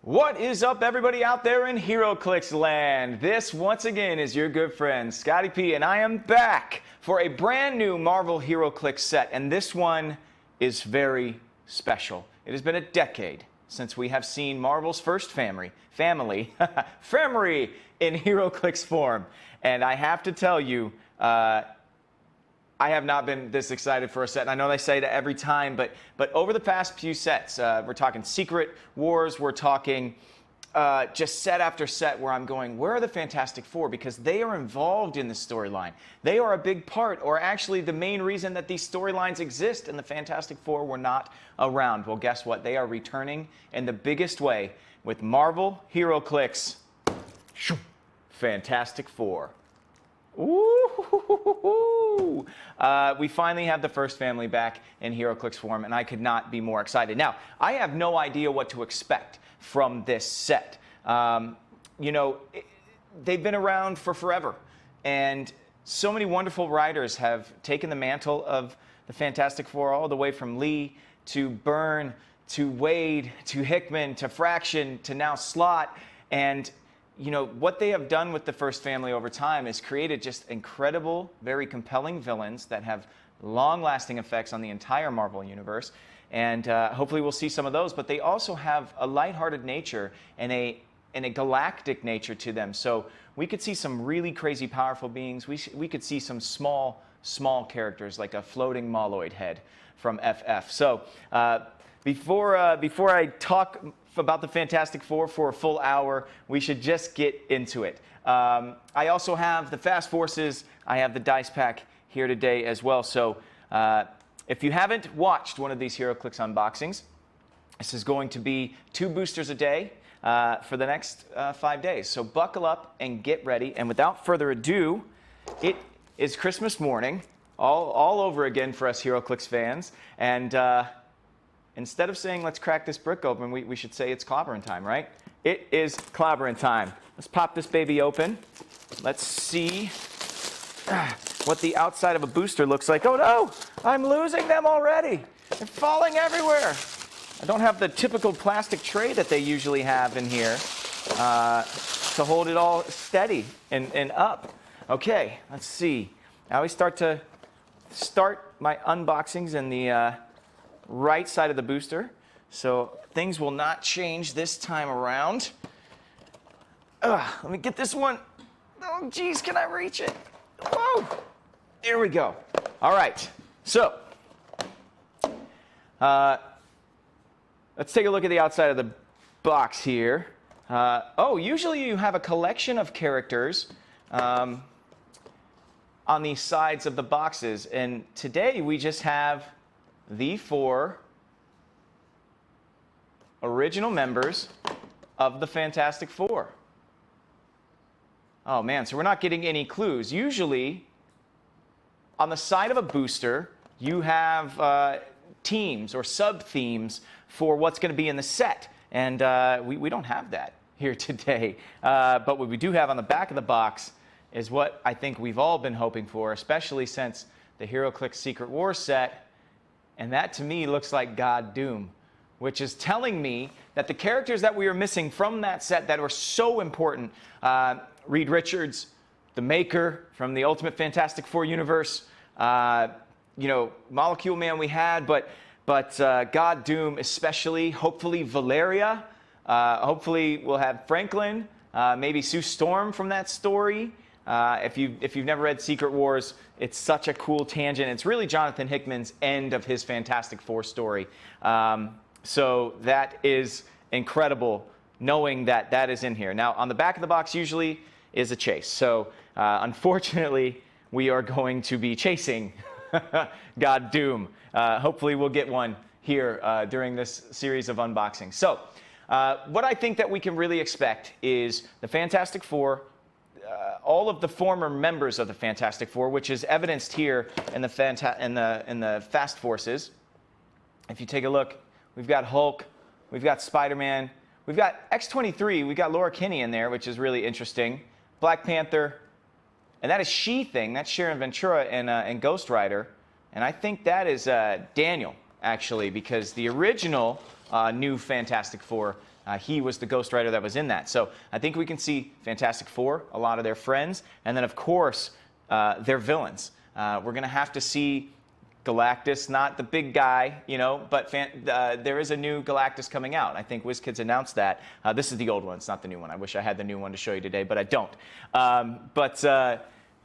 What is up, everybody out there in HeroClix land? This, once again, is your good friend, Scotty P, and I am back for a brand new Marvel HeroClix set, and this one is very special. It has been a decade since we have seen Marvel's first family in HeroClix form, and I have to tell you, I have not been this excited for a set, and I know they say that every time, but over the past few sets, we're talking Secret Wars, we're talking just set after set where I'm going, where are the Fantastic Four? Because they are involved in the storyline. They are a big part, or actually the main reason that these storylines exist and the Fantastic Four were not around. Well, guess what? They are returning in the biggest way with Marvel HeroClix Fantastic Four. Ooh! We finally have the first family back in HeroClix form, and I could not be more excited. Now, I have no idea what to expect from this set. They've been around for forever, and so many wonderful writers have taken the mantle of the Fantastic Four all the way from Lee to Byrne to Wade to Hickman to Fraction to now Slott, and what they have done with the first family over time is created just incredible, very compelling villains that have long-lasting effects on the entire Marvel universe. And hopefully we'll see some of those. But they also have a lighthearted nature and a galactic nature to them. So we could see some really crazy, powerful beings. We could see some small characters like a floating Moloid head from FF. So before I talk about the Fantastic Four for a full hour, we should just get into it. I also have the Fast Forces. I have the dice pack here today as well. So if you haven't watched one of these HeroClix unboxings, this is going to be 2 boosters a day for the next 5 days. So buckle up and get ready. And without further ado, it is Christmas morning, all over again for us HeroClix fans. And instead of saying, let's crack this brick open, we should say it's clobbering time, right? It is clobbering time. Let's pop this baby open. Let's see what the outside of a booster looks like. Oh no, I'm losing them already. They're falling everywhere. I don't have the typical plastic tray that they usually have in here to hold it all steady and up. Okay, let's see. I always start my unboxings in the right side of the booster, so things will not change this time around. Let me get this one. Oh geez, can I reach it? Whoa! There we go. All right, so let's take a look at the outside of the box here. Usually you have a collection of characters on the sides of the boxes, and today we just have the 4 original members of the Fantastic Four. Oh man, so we're not getting any clues. Usually, on the side of a booster, you have teams or sub-themes for what's going to be in the set. And we don't have that here today. But what we do have on the back of the box is what I think we've all been hoping for, especially since the HeroClix Secret Wars set. And that, to me, looks like God Doom, which is telling me that the characters that we are missing from that set that were so important, Reed Richards, the Maker from the Ultimate Fantastic Four universe, Molecule Man we had, but God Doom especially, hopefully Valeria, hopefully we'll have Franklin, maybe Sue Storm from that story. If you've never read Secret Wars, it's such a cool tangent. It's really Jonathan Hickman's end of his Fantastic Four story. So that is incredible, knowing that is in here. Now, on the back of the box usually is a chase. So unfortunately, we are going to be chasing God Doom. Hopefully, we'll get one here during this series of unboxings. So what I think that we can really expect is the Fantastic Four, all of the former members of the Fantastic Four, which is evidenced here in the Fast Forces. If you take a look, we've got Hulk, we've got Spider-Man, we've got X-23, we've got Laura Kinney in there, which is really interesting. Black Panther, and that is She-Thing, that's Sharon Ventura and Ghost Rider. And I think that is Daniel, actually, because the original new Fantastic Four. He was the Ghost Rider that was in that. So I think we can see Fantastic Four, a lot of their friends, and then, of course, their villains. We're going to have to see Galactus, not the big guy, you know, but there is a new Galactus coming out. I think WizKids announced that. This is the old one. It's not the new one. I wish I had the new one to show you today, but I don't.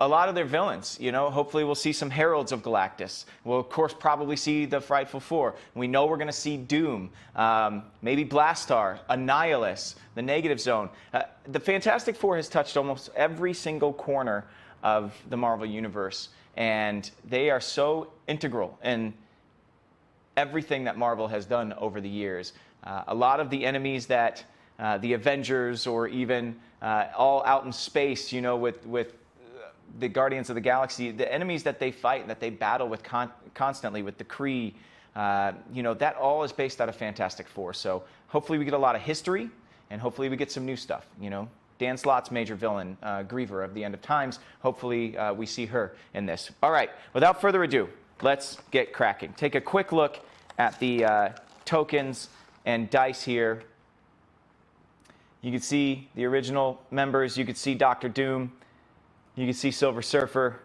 A lot of their villains, you know, hopefully we'll see some heralds of Galactus. We'll, of course, probably see the Frightful Four. We know we're going to see Doom, maybe Blastar, Annihilus, the Negative Zone. The Fantastic Four has touched almost every single corner of the Marvel Universe, and they are so integral in everything that Marvel has done over the years. A lot of the enemies that the Avengers or even all out in space, you know, with the Guardians of the Galaxy, the enemies that they fight, that they battle with constantly, with the Kree, you know, that all is based out of Fantastic Four. So hopefully we get a lot of history, and hopefully we get some new stuff, you know. Dan Slott's major villain, Griever of the End of Times. Hopefully we see her in this. All right, without further ado, let's get cracking. Take a quick look at the tokens and dice here. You can see the original members. You can see Dr. Doom. You can see Silver Surfer.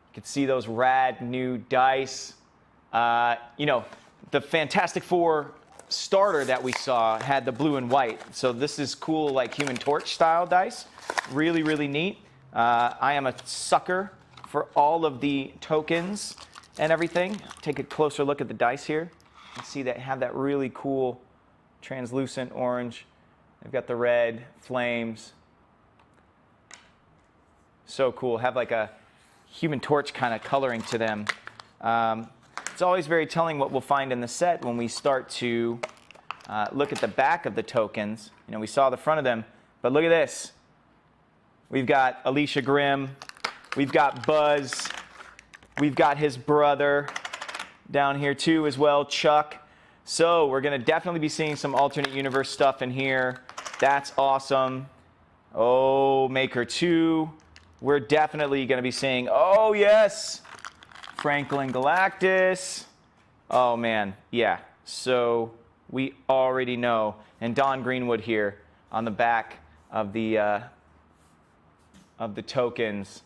You can see those rad new dice. You know, the Fantastic Four starter that we saw had the blue and white. So this is cool, like Human Torch style dice. Really, really neat. I am a sucker for all of the tokens and everything. Take a closer look at the dice here. You see they have that really cool translucent orange. They've got the red flames. So cool. Have like a Human Torch kind of coloring to them. It's always very telling what we'll find in the set when we start to look at the back of the tokens. You know, we saw the front of them, but look at this. We've got Alicia Grimm. We've got Buzz. We've got his brother down here too as well, Chuck. So we're going to definitely be seeing some alternate universe stuff in here. That's awesome. Oh, Maker 2. We're definitely going to be seeing, oh yes, Franklin Galactus. Oh man, yeah. So we already know. And Don Greenwood here on the back of the tokens.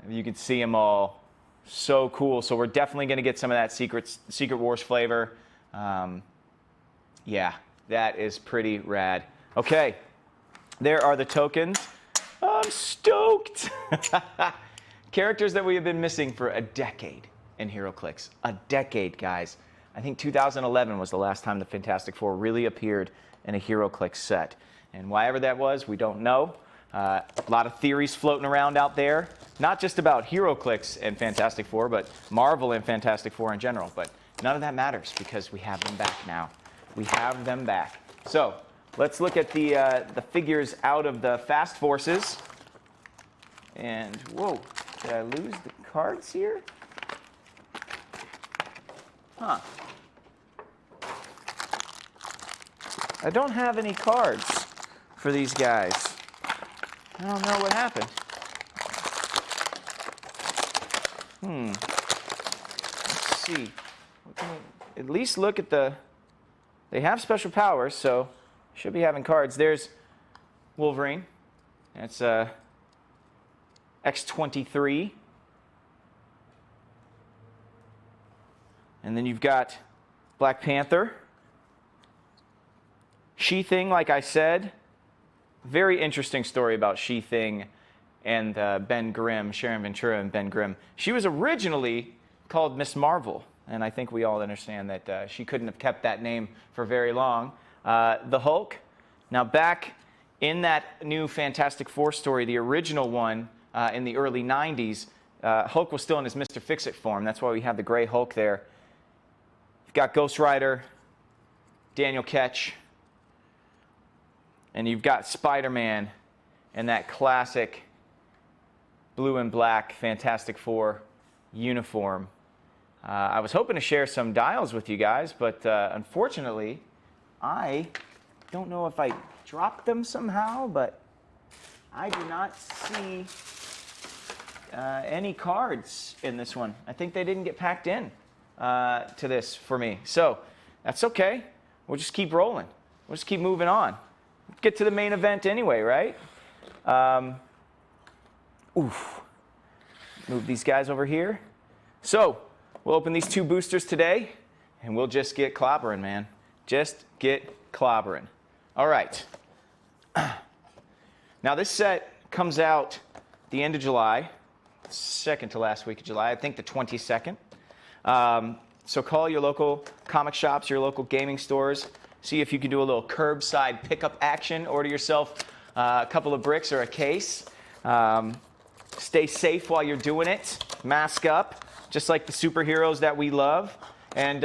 You can see them all. So cool. So we're definitely going to get some of that Secret Wars flavor. Yeah, that is pretty rad. Okay, there are the tokens. I'm stoked. Characters that we have been missing for a decade in HeroClix. A decade, guys. I think 2011 was the last time the Fantastic Four really appeared in a HeroClix set. And why ever that was, we don't know. A lot of theories floating around out there, not just about HeroClix and Fantastic Four, but Marvel and Fantastic Four in general. But none of that matters because we have them back now. We have them back. So let's look at the figures out of the Fast Forces. And whoa, did I lose the cards here? Huh. I don't have any cards for these guys. I don't know what happened. Let's see. At least look at the... They have special powers, so should be having cards. There's Wolverine. That's X-23. And then you've got Black Panther. She-Thing, like I said. Very interesting story about She-Thing and Ben Grimm, Sharon Ventura and Ben Grimm. She was originally called Miss Marvel, and I think we all understand that she couldn't have kept that name for very long. The Hulk. Now back in that new Fantastic Four story, the original one in the early 90s, Hulk was still in his Mr. Fix-It form. That's why we have the gray Hulk there. You've got Ghost Rider, Daniel Ketch, and you've got Spider-Man in that classic blue and black Fantastic Four uniform. I was hoping to share some dials with you guys, but unfortunately, I don't know if I dropped them somehow, but I do not see any cards in this one. I think they didn't get packed in to this for me. So That's okay. We'll just keep rolling. We'll just keep moving on. Let's get to the main event anyway, right? Move these guys over here. So we'll open these 2 boosters today, and we'll just get clobbering, man. Just get clobbering. All right. Now this set comes out the end of July, second to last week of July, I think the 22nd. So call your local comic shops, your local gaming stores. See if you can do a little curbside pickup action. Order yourself a couple of bricks or a case. Stay safe while you're doing it. Mask up, just like the superheroes that we love. And,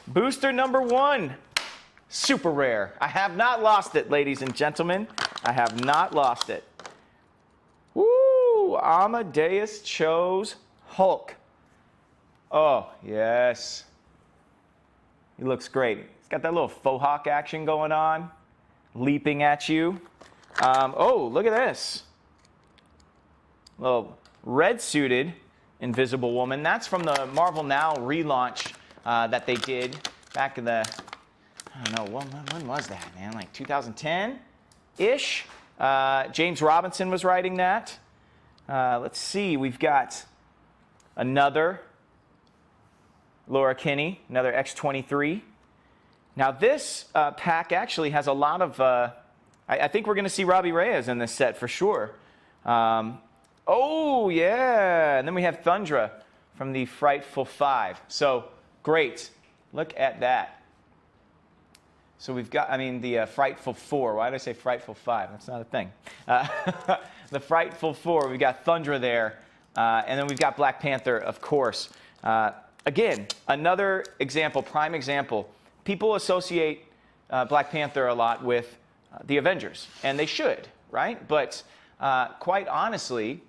booster number 1. Super rare. I have not lost it, ladies and gentlemen. I have not lost it. Woo! Amadeus chose Hulk. Oh, yes. He looks great. He's got that little faux hawk action going on, leaping at you. Look at this. Little red-suited Invisible Woman. That's from the Marvel Now relaunch that they did back in the, I don't know, when was that, man? Like 2010-ish? James Robinson was writing that. Let's see, we've got another Laura Kinney, another X-23. Now this pack actually has a lot of, I think we're going to see Robbie Reyes in this set for sure. Oh, yeah, and then we have Thundra from the Frightful Five. So, great. Look at that. So we've got, the Frightful Four. Why did I say Frightful Five? That's not a thing. The Frightful Four, we've got Thundra there, and then we've got Black Panther, of course. Again, another example, prime example. People associate Black Panther a lot with the Avengers, and they should, right? But quite honestly,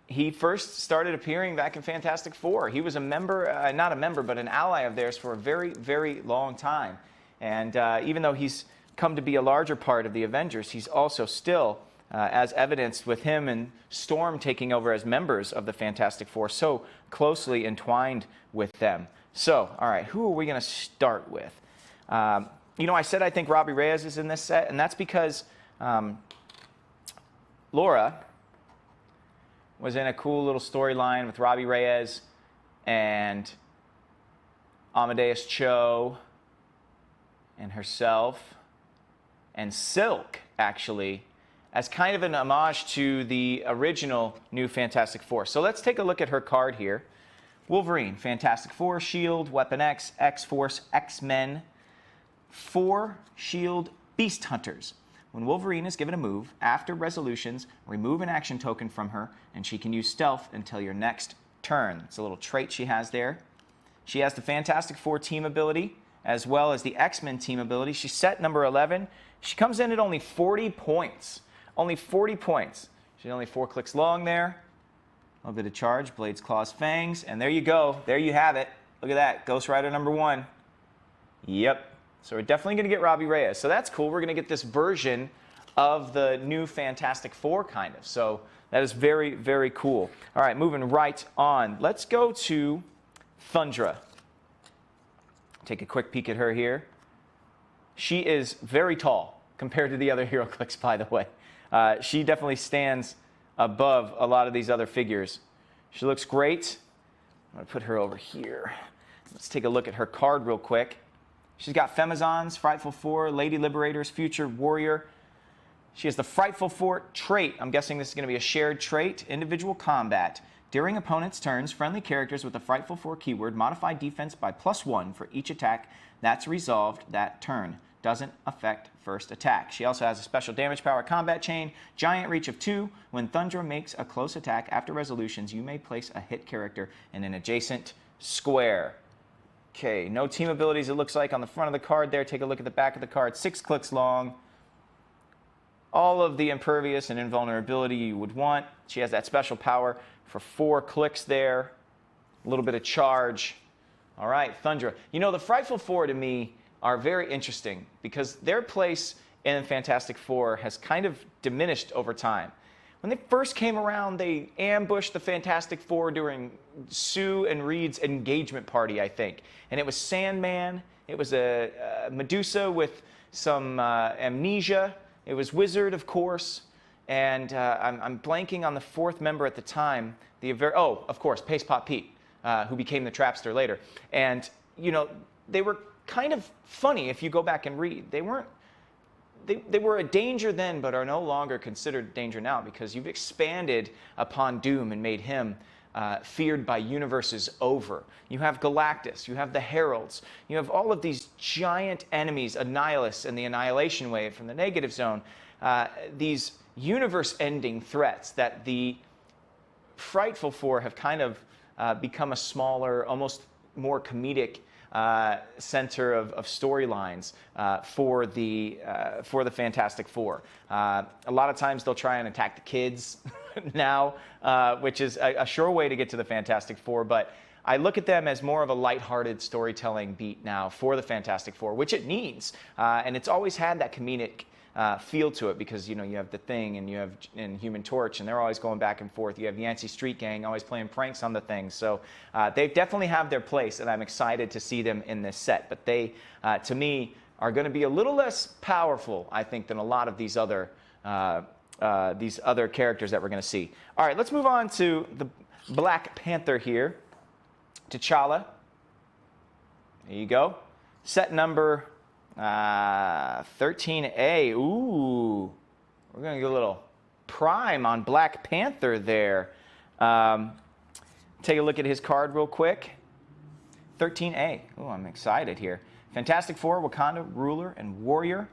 he first started appearing back in Fantastic Four. He was a member, not a member, but an ally of theirs for a very, very long time. And even though he's come to be a larger part of the Avengers, he's also still, as evidenced with him and Storm taking over as members of the Fantastic Four, so closely entwined with them. So, all right, who are we going to start with? I said I think Robbie Reyes is in this set, and that's because Laura was in a cool little storyline with Robbie Reyes and Amadeus Cho and herself and Silk, actually, as kind of an homage to the original new Fantastic Four. So let's take a look at her card here. Wolverine, Fantastic Four, S.H.I.E.L.D., Weapon X, X-Force, X-Men, 4 S.H.I.E.L.D. Beast Hunters. When Wolverine is given a move, after resolutions, remove an action token from her, and she can use stealth until your next turn. It's a little trait she has there. She has the Fantastic Four team ability, as well as the X-Men team ability. She's set number 11. She comes in at only 40 points. Only 40 points. She's only 4 clicks long there. A little bit of charge, Blades, Claws, Fangs, and there you go. There you have it. Look at that, Ghost Rider number 1. Yep. So we're definitely going to get Robbie Reyes. So that's cool. We're going to get this version of the new Fantastic Four, kind of. So that is very, very cool. All right, moving right on. Let's go to Thundra. Take a quick peek at her here. She is very tall compared to the other HeroClix, by the way. She definitely stands above a lot of these other figures. She looks great. I'm going to put her over here. Let's take a look at her card real quick. She's got Femizons, Frightful Four, Lady Liberators, Future Warrior. She has the Frightful Four trait. I'm guessing this is going to be a shared trait. Individual combat. During opponent's turns, friendly characters with the Frightful Four keyword modify defense by +1 for each attack that's resolved that turn. Doesn't affect first attack. She also has a special damage power combat chain, giant reach of 2. When Thundra makes a close attack after resolutions, you may place a hit character in an adjacent square. Okay, no team abilities, it looks like, on the front of the card there. Take a look at the back of the card. 6 clicks long. All of the impervious and invulnerability you would want. She has that special power for 4 clicks there. A little bit of charge. All right, Thundra. You know, the Frightful Four to me are very interesting because their place in Fantastic Four has kind of diminished over time. when they first came around, they ambushed the Fantastic Four during Sue and Reed's engagement party, I think. And it was Sandman, it was a Medusa with some amnesia, it was Wizard, of course, and I'm blanking on the fourth member at the time. Of course, Pace Pot Pete, who became the Trapster later. And, you know, they were kind of funny if you go back and read. They were a danger then, but are no longer considered a danger now because you've expanded upon Doom and made him feared by universes over. You have Galactus, you have the Heralds, you have all of these giant enemies, Annihilus and the Annihilation Wave from the Negative Zone, these universe-ending threats that the Frightful Four have kind of become a smaller, almost more comedic center of storylines for the Fantastic Four. A lot of times they'll try and attack the kids now, which is a sure way to get to the Fantastic Four, but I look at them as more of a lighthearted storytelling beat now for the Fantastic Four, which it needs, and it's always had that comedic feel to it because, you know, you have the Thing and you have Human Torch, and they're always going back and forth. You have Yancey Street Gang always playing pranks on the Thing. So they definitely have their place, and I'm excited to see them in this set. But they, to me, are going to be a little less powerful, I think, than a lot of these other characters that we're going to see. All right, let's move on to the Black Panther here. T'Challa. There you go. Set number 13A. Ooh, we're going to get a little prime on Black Panther there. Take a look at his card real quick. 13A. Ooh, I'm excited here. Fantastic Four, Wakanda, ruler and warrior.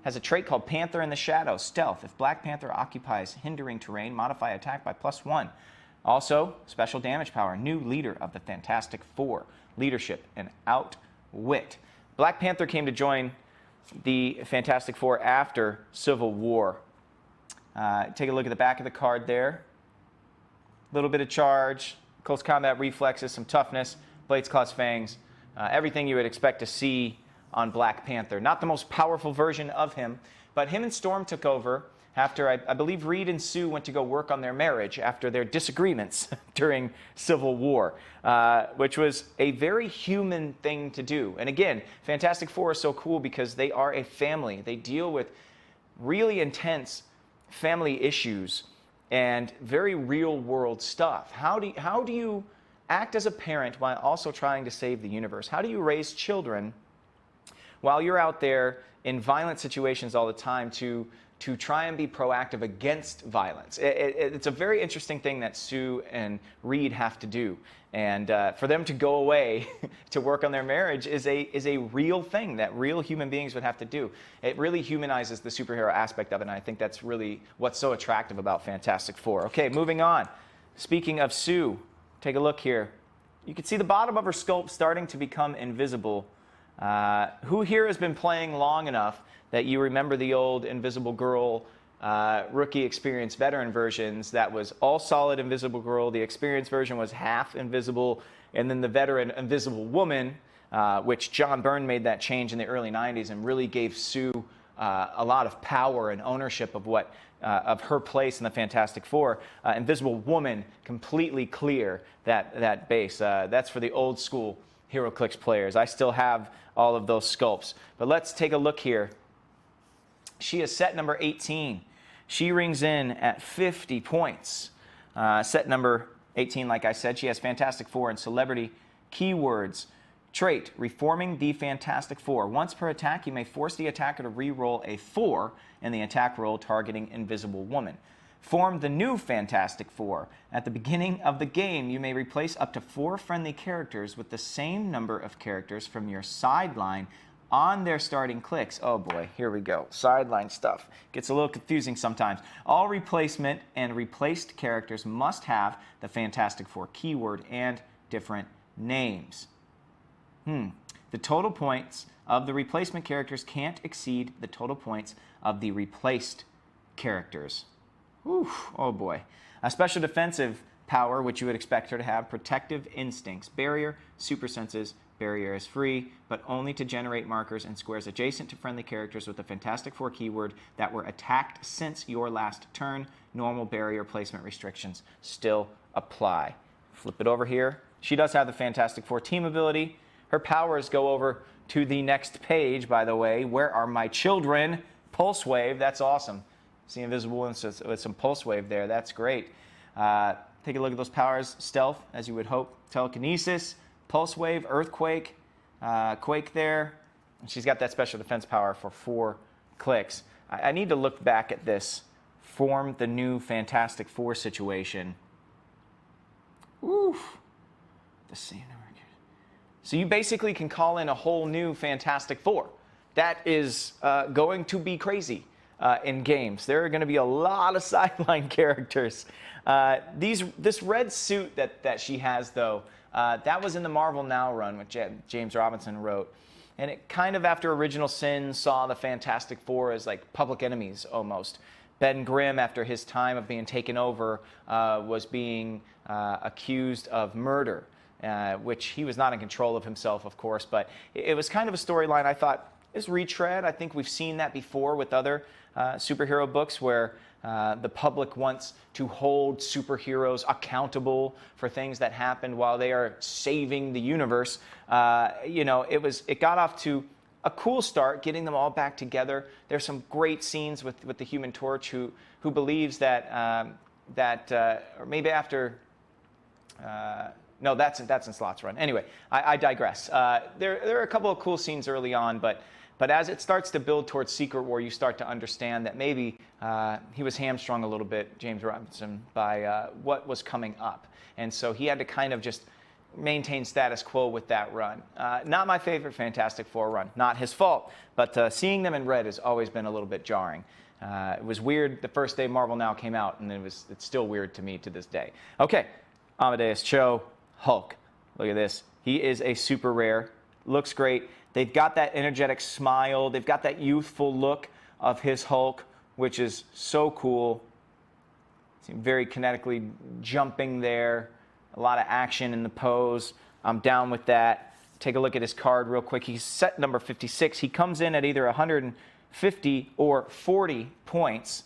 Has a trait called Panther in the Shadows, stealth. If Black Panther occupies hindering terrain, modify attack by +1. Also, special damage power, new leader of the Fantastic Four, leadership and outwit. Black Panther came to join the Fantastic Four after Civil War. Take a look at the back of the card there. A little bit of charge, close combat reflexes, some toughness, blades, claws, fangs, everything you would expect to see on Black Panther. Not the most powerful version of him, but him and Storm took over after, I believe, Reed and Sue went to go work on their marriage after their disagreements during Civil War, which was a very human thing to do. And again, Fantastic Four is so cool because they are a family. They deal with really intense family issues and very real-world stuff. How do you act as a parent while also trying to save the universe? How do you raise children while you're out there in violent situations all the time to try and be proactive against violence? It's a very interesting thing that Sue and Reed have to do. And for them to go away to work on their marriage is a real thing that real human beings would have to do. It really humanizes the superhero aspect of it, and I think that's really what's so attractive about Fantastic Four. Okay, moving on. Speaking of Sue, take a look here. You can see the bottom of her sculpt starting to become invisible. Who here has been playing long enough that you remember the old Invisible Girl rookie experience veteran versions? That was all solid Invisible Girl. The experience version was half invisible, and then the veteran Invisible Woman, which John Byrne made that change in the early 90s and really gave Sue a lot of power and ownership of of her place in the Fantastic Four. Invisible Woman, completely clear that base. That's for the old school HeroClix players. I still have all of those sculpts. But let's take a look here. She is set number 18. She rings in at 50 points. Set number 18, like I said, she has Fantastic Four and Celebrity keywords. Trait, reforming the Fantastic Four. Once per attack, you may force the attacker to re-roll a 4 in the attack roll targeting Invisible Woman. Form the new Fantastic Four. At the beginning of the game, you may replace up to 4 friendly characters with the same number of characters from your sideline on their starting clicks. Oh boy, here we go. Sideline stuff. Gets a little confusing sometimes. All replacement and replaced characters must have the Fantastic Four keyword and different names. The total points of the replacement characters can't exceed the total points of the replaced characters. Ooh, oh boy. A special defensive power, which you would expect her to have, protective instincts, barrier, super senses, Barrier is free, but only to generate markers and squares adjacent to friendly characters with the Fantastic Four keyword that were attacked since your last turn. Normal barrier placement restrictions still apply. Flip it over here. She does have the Fantastic Four team ability. Her powers go over to the next page, by the way. Where are my children? Pulse Wave, that's awesome. See Invisible with some Pulse Wave there, that's great. Take a look at those powers. Stealth, as you would hope. Telekinesis, Pulse Wave, Earthquake, Quake there. And she's got that special defense power for 4 clicks. I need to look back at this. Form the new Fantastic Four situation. Oof. The same number. So you basically can call in a whole new Fantastic Four. That is going to be crazy in games. There are going to be a lot of sideline characters. This red suit that she has, though, that was in the Marvel Now run, which James Robinson wrote. And it kind of, after Original Sin, saw the Fantastic Four as like public enemies almost. Ben Grimm, after his time of being taken over, was being accused of murder, which he was not in control of himself, of course. But it was kind of a storyline I thought is retread. I think we've seen that before with other superhero books where the public wants to hold superheroes accountable for things that happened while they are saving the universe. It got off to a cool start, getting them all back together. There's some great scenes with the Human Torch, who believes that or maybe after. No, that's in Slot's run. Anyway, I digress. There are a couple of cool scenes early on, but as it starts to build towards Secret War, you start to understand that maybe he was hamstrung a little bit, James Robinson, by what was coming up. And so he had to kind of just maintain status quo with that run. Not my favorite Fantastic Four run. Not his fault. But seeing them in red has always been a little bit jarring. It was weird the first day Marvel Now came out, and it's still weird to me to this day. Okay, Amadeus Cho, Hulk. Look at this. He is a super rare. Looks great. They've got that energetic smile. They've got that youthful look of his Hulk, which is so cool. Very kinetically jumping there. A lot of action in the pose. I'm down with that. Take a look at his card real quick. He's set number 56. He comes in at either 150 or 40 points.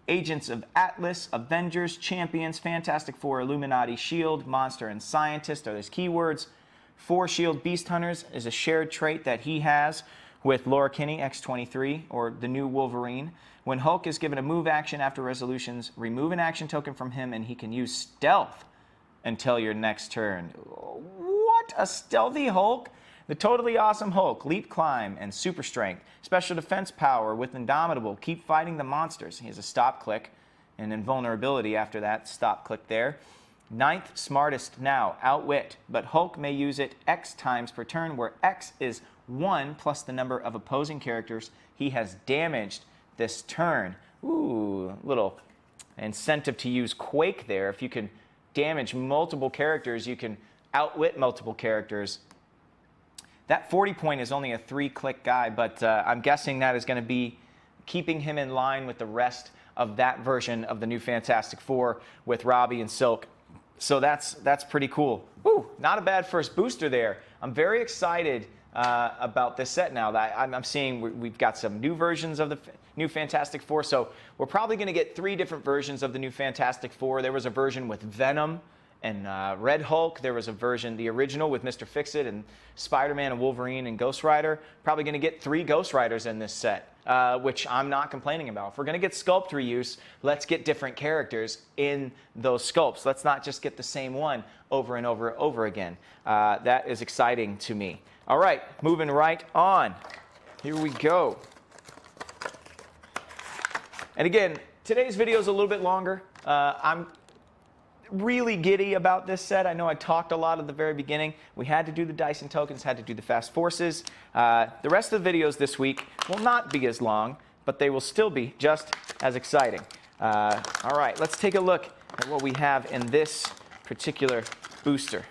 Agents of Atlas, Avengers, Champions, Fantastic Four, Illuminati, Shield, Monster, and Scientist are his keywords. 4 Shield Beast Hunters is a shared trait that he has with Laura Kinney, X-23, or the new Wolverine. When Hulk is given a move action after resolutions, remove an action token from him, and he can use Stealth until your next turn. What? A stealthy Hulk? The totally awesome Hulk, leap, climb, and super strength. Special defense power with Indomitable. Keep fighting the monsters. He has a stop click and invulnerability after that stop click there. 9th smartest now, outwit, but Hulk may use it X times per turn, where X is 1 plus the number of opposing characters he has damaged this turn. Ooh, little incentive to use Quake there. If you can damage multiple characters, you can outwit multiple characters. That 40 point is only a 3-click guy, but I'm guessing that is going to be keeping him in line with the rest of that version of the new Fantastic Four with Robbie and Silk. So that's pretty cool. Ooh, not a bad first booster there. I'm very excited about this set now. That I'm seeing we've got some new versions of the new Fantastic Four. So we're probably going to get 3 different versions of the new Fantastic Four. There was a version with Venom and Red Hulk. There was a version, the original, with Mr. Fix-It and Spider-Man and Wolverine and Ghost Rider. Probably going to get 3 Ghost Riders in this set, which I'm not complaining about. If we're going to get sculpt reuse, let's get different characters in those sculpts. Let's not just get the same one over and over and over again. That is exciting to me. All right, moving right on. Here we go. And again, today's video is a little bit longer. I'm really giddy about this set. I know I talked a lot at the very beginning. We had to do the Dyson tokens, had to do the fast forces. The rest of the videos this week will not be as long, but they will still be just as exciting. All right, let's take a look at what we have in this particular booster.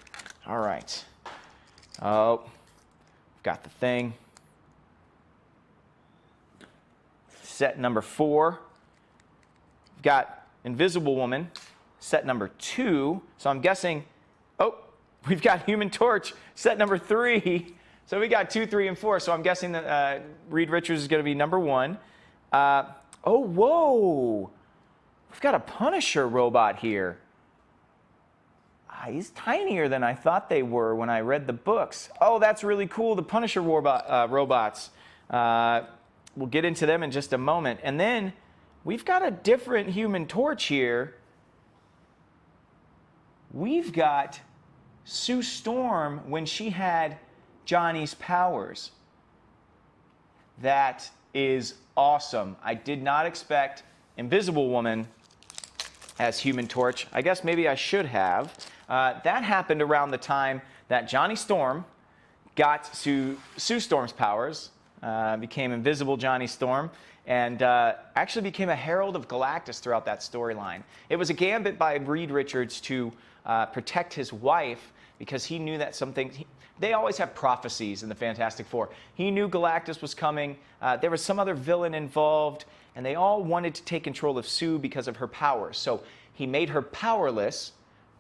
All right. Oh, got the thing. Set number 4. We've got Invisible Woman, set number 2. So I'm guessing, oh, we've got Human Torch, set number 3. So we got 2, 3, and 4. So I'm guessing that Reed Richards is going to be number 1. Oh, whoa. We've got a Punisher robot here. He's tinier than I thought they were when I read the books. Oh, that's really cool, the Punisher robots. We'll get into them in just a moment. And then we've got a different Human Torch here. We've got Sue Storm when she had Johnny's powers. That is awesome. I did not expect Invisible Woman as Human Torch. I guess maybe I should have. That happened around the time that Johnny Storm got Sue Storm's powers, became Invisible Johnny Storm, and actually became a Herald of Galactus throughout that storyline. It was a gambit by Reed Richards to protect his wife because he knew that they always have prophecies in the Fantastic Four. He knew Galactus was coming. There was some other villain involved, and they all wanted to take control of Sue because of her powers. So he made her powerless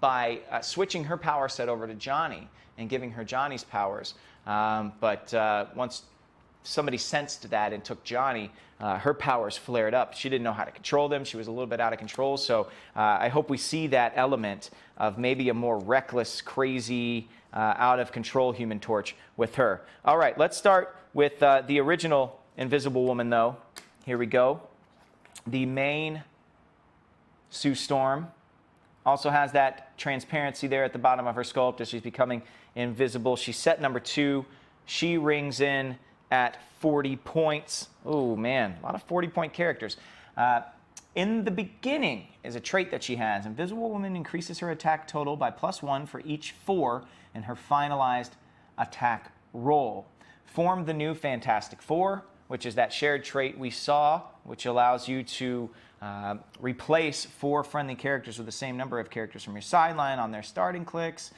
by switching her power set over to Johnny and giving her Johnny's powers. But once somebody sensed that and took Johnny, her powers flared up. She didn't know how to control them. She was a little bit out of control. So I hope we see that element of maybe a more reckless, crazy, out of control Human Torch with her. All right, let's start with the original Invisible Woman, though. Here we go. The main Sue Storm also has that transparency there at the bottom of her sculpt as she's becoming invisible. She's set number 2. She rings in at 40 points. Oh, man, a lot of 40-point characters. In the beginning is a trait that she has. Invisible Woman increases her attack total by +1 for each 4 in her finalized attack roll. Form the new Fantastic Four, which is that shared trait we saw, which allows you to replace 4 friendly characters with the same number of characters from your sideline on their starting clicks.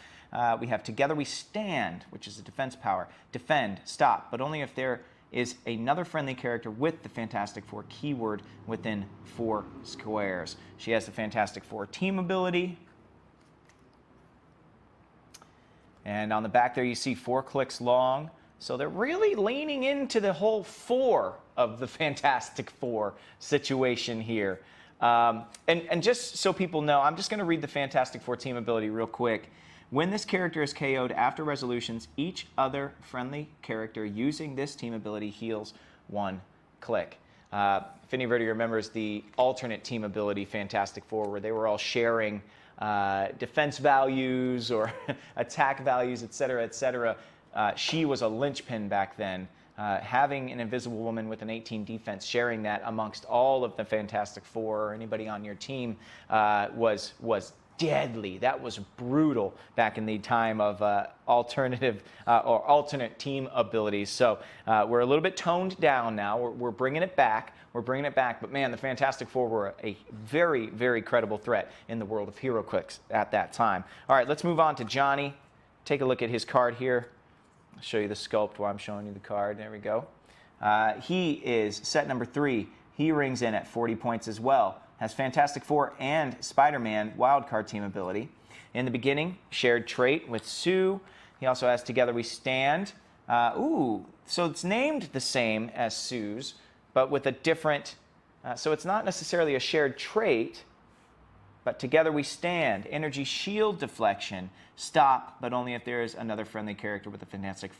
We have Together We Stand, which is a defense power. Defend, stop, but only if there is another friendly character with the Fantastic Four keyword within 4 squares. She has the Fantastic Four team ability. And on the back there you see 4 clicks long. So they're really leaning into the whole 4 of the Fantastic Four situation here. And just so people know, I'm just going to read the Fantastic Four team ability real quick. When this character is KO'd after resolutions, each other friendly character using this team ability heals 1 click. If anybody remembers the alternate team ability Fantastic Four, where they were all sharing defense values or attack values, etc., etc., she was a linchpin back then. Having an Invisible Woman with an 18 defense, sharing that amongst all of the Fantastic Four or anybody on your team was deadly. That was brutal back in the time of alternative or alternate team abilities. So we're a little bit toned down now. We're bringing it back. We're bringing it back. But man, the Fantastic Four were a very, very credible threat in the world of HeroClix at that time. All right, let's move on to Johnny. Take a look at his card here. I'll show you the sculpt while I'm showing you the card. There we go. He is set number 3. He rings in at 40 points as well. Has Fantastic Four and Spider-Man wildcard team ability. In the beginning, shared trait with Sue. He also has Together We Stand. So it's named the same as Sue's, but with a different, so it's not necessarily a shared trait, but Together We Stand. Energy shield deflection. Stop, but only if there is another friendly character with a Fantastic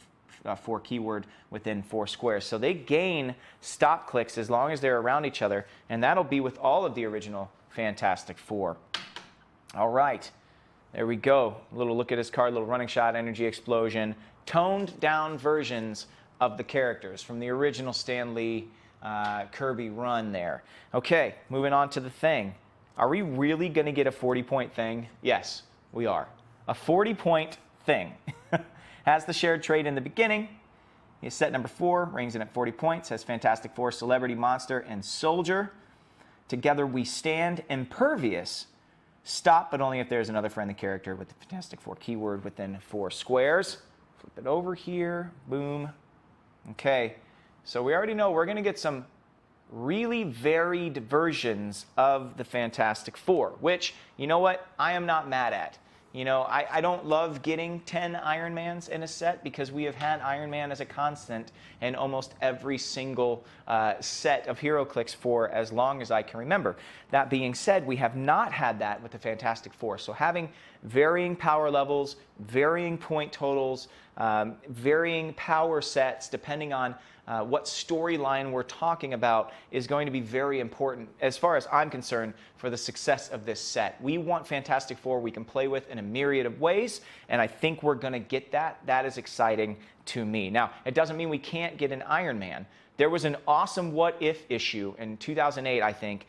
Four keyword within 4 squares. So they gain stop clicks as long as they're around each other, and that'll be with all of the original Fantastic Four. All right, there we go. A little look at his card, little running shot, energy explosion, toned down versions of the characters from the original Stan Lee Kirby run there. Okay, moving on to the thing. Are we really going to get a 40-point thing? Yes, we are. A 40-point thing. Has the shared trait in the beginning. He's set number 4, rings in at 40 points, has Fantastic Four, Celebrity, Monster, and Soldier. Together We Stand, Impervious. Stop, but only if there's another friendly character with the Fantastic Four keyword within 4 squares. Flip it over here, boom. Okay, so we already know we're going to get some really varied versions of the Fantastic Four, which, you know what, I am not mad at. You know, I don't love getting 10 Iron Mans in a set because we have had Iron Man as a constant in almost every single set of HeroClix for as long as I can remember. That being said, we have not had that with the Fantastic Four. So having varying power levels, varying point totals, varying power sets depending on what storyline we're talking about is going to be very important, as far as I'm concerned, for the success of this set. We want Fantastic Four we can play with in a myriad of ways, and I think we're going to get that. That is exciting to me. Now, it doesn't mean we can't get an Iron Man. There was an awesome What If issue in 2008, I think.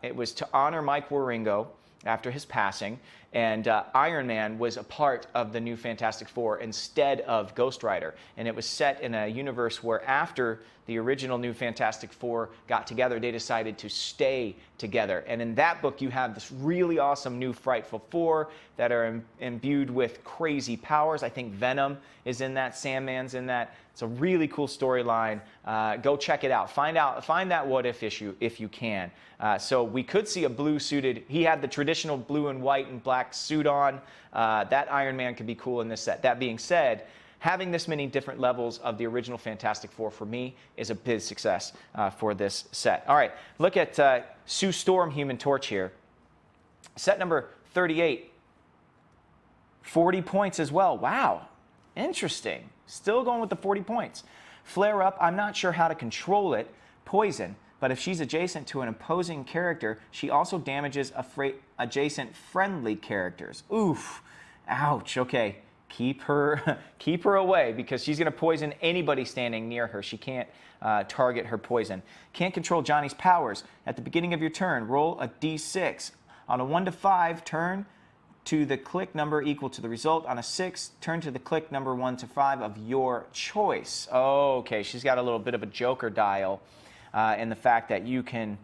It was to honor Mike Wieringo after his passing, and Iron Man was a part of the new Fantastic Four instead of Ghost Rider. And it was set in a universe where after the original new Fantastic Four got together, they decided to stay together. And in that book, you have this really awesome new Frightful Four that are imbued with crazy powers. I think Venom is in that, Sandman's in that. It's a really cool storyline. Go check it out. Find that What If issue if you can. So we could see a blue suited, he had the traditional blue and white and black suit on. That Iron Man could be cool in this set. That being said, having this many different levels of the original Fantastic Four for me is a big success for this set. All right, look at Sue Storm Human Torch here. Set number 38. 40 points as well. Wow, interesting. Still going with the 40 points. Flare Up, I'm not sure how to control it. Poison, but if she's adjacent to an opposing character, she also damages adjacent friendly characters. Oof, ouch, okay. Keep her away because she's going to poison anybody standing near her. She can't target her poison. Can't control Johnny's powers. At the beginning of your turn, roll a d6. On a 1 to 5 turn, to the click number equal to the result. On a 6, turn to the click number 1 to 5 of your choice. Oh, okay, she's got a little bit of a joker dial in the fact that you can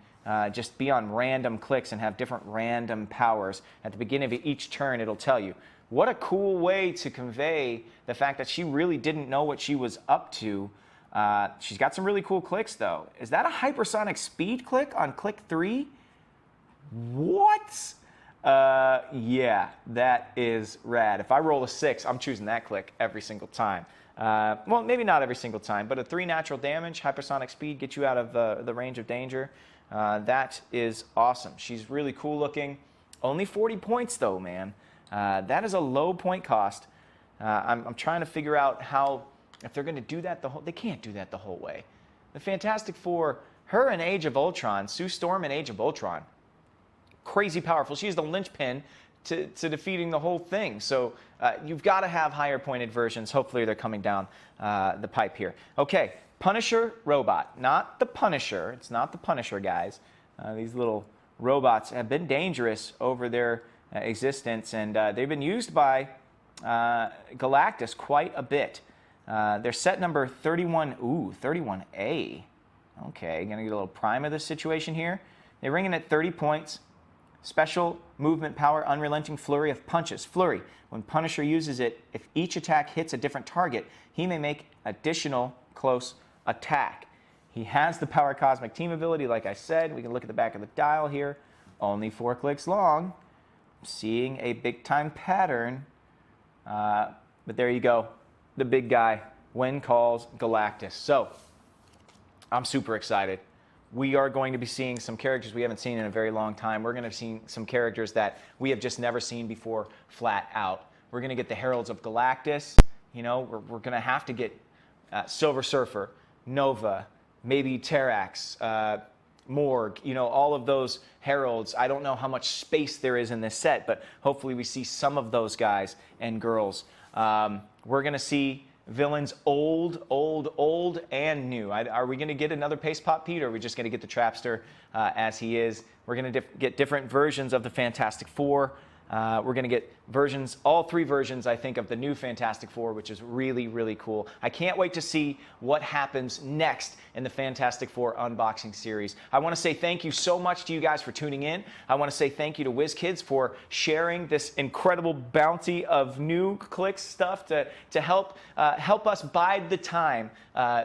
just be on random clicks and have different random powers. At the beginning of each turn, it'll tell you. What a cool way to convey the fact that she really didn't know what she was up to. She's got some really cool clicks, though. Is that a hypersonic speed click on click 3? What? Yeah, that is rad. If I roll a 6, I'm choosing that click every single time. Well, maybe not every single time, but a 3 natural damage, hypersonic speed, gets you out of the range of danger. That is awesome. She's really cool looking. Only 40 points, though, man. That is a low point cost. I'm trying to figure out how, if they're going to do that they can't do that the whole way. The Fantastic Four, her in Age of Ultron, Sue Storm in Age of Ultron, crazy powerful. She's the linchpin to defeating the whole thing. So you've got to have higher pointed versions. Hopefully they're coming down the pipe here. Okay, Punisher robot. Not the Punisher. It's not the Punisher, guys. These little robots have been dangerous over their existence, and they've been used by Galactus quite a bit. They're set number 31. Ooh, 31A. Okay, gonna get a little prime of this situation here. They ring in at 30 points. Special movement power, unrelenting flurry of punches. Flurry. When Punisher uses it, if each attack hits a different target, he may make additional close attack. He has the power cosmic team ability, like I said. We can look at the back of the dial here. Only 4 clicks long. Seeing a big time pattern. But there you go. The big guy. When calls Galactus. So, I'm super excited. We are going to be seeing some characters we haven't seen in a very long time. We're going to see some characters that we have just never seen before, flat out. We're going to get the Heralds of Galactus. You know, we're going to have to get Silver Surfer, Nova, maybe Terrax, Morg, you know, all of those heralds. I don't know how much space there is in this set, but hopefully we see some of those guys and girls. We're going to see villains old, and new. Are we going to get another Paste Pot Pete, or are we just going to get the Trapster as he is? We're going to get different versions of the Fantastic Four. We're going to get versions, all 3 versions, I think, of the new Fantastic Four, which is really, really cool. I can't wait to see what happens next in the Fantastic Four unboxing series. I want to say thank you so much to you guys for tuning in. I want to say thank you to WizKids for sharing this incredible bounty of new clicks stuff to help us bide the time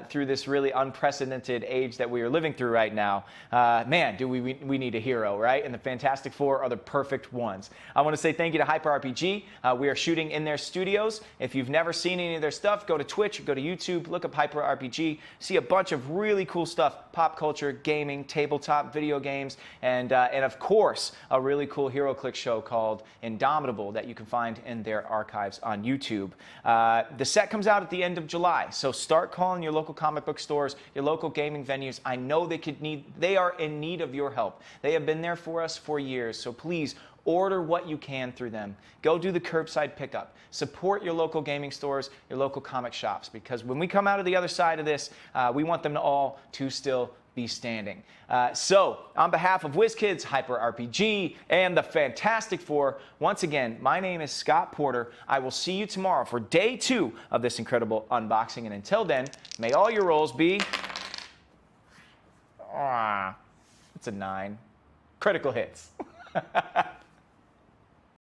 through this really unprecedented age that we are living through right now. Man, do we need a hero, right? And the Fantastic Four are the perfect ones. I want to say thank you to Hyper RPG RPG. We are shooting in their studios. If you've never seen any of their stuff, go to Twitch, go to YouTube, look up Hyper RPG, see a bunch of really cool stuff, pop culture, gaming, tabletop, video games, and of course, a really cool HeroClix show called Indomitable that you can find in their archives on YouTube. The set comes out at the end of July, so start calling your local comic book stores, your local gaming venues. I know they are in need of your help. They have been there for us for years, so please order what you can through them. Go do the curbside pickup. Support your local gaming stores, your local comic shops, because when we come out of the other side of this, we want them all to still be standing. So, on behalf of WizKids, Hyper RPG, and the Fantastic Four, once again, my name is Scott Porter. I will see you tomorrow for day 2 of this incredible unboxing, and until then, may all your rolls be... it's a 9. Critical hits.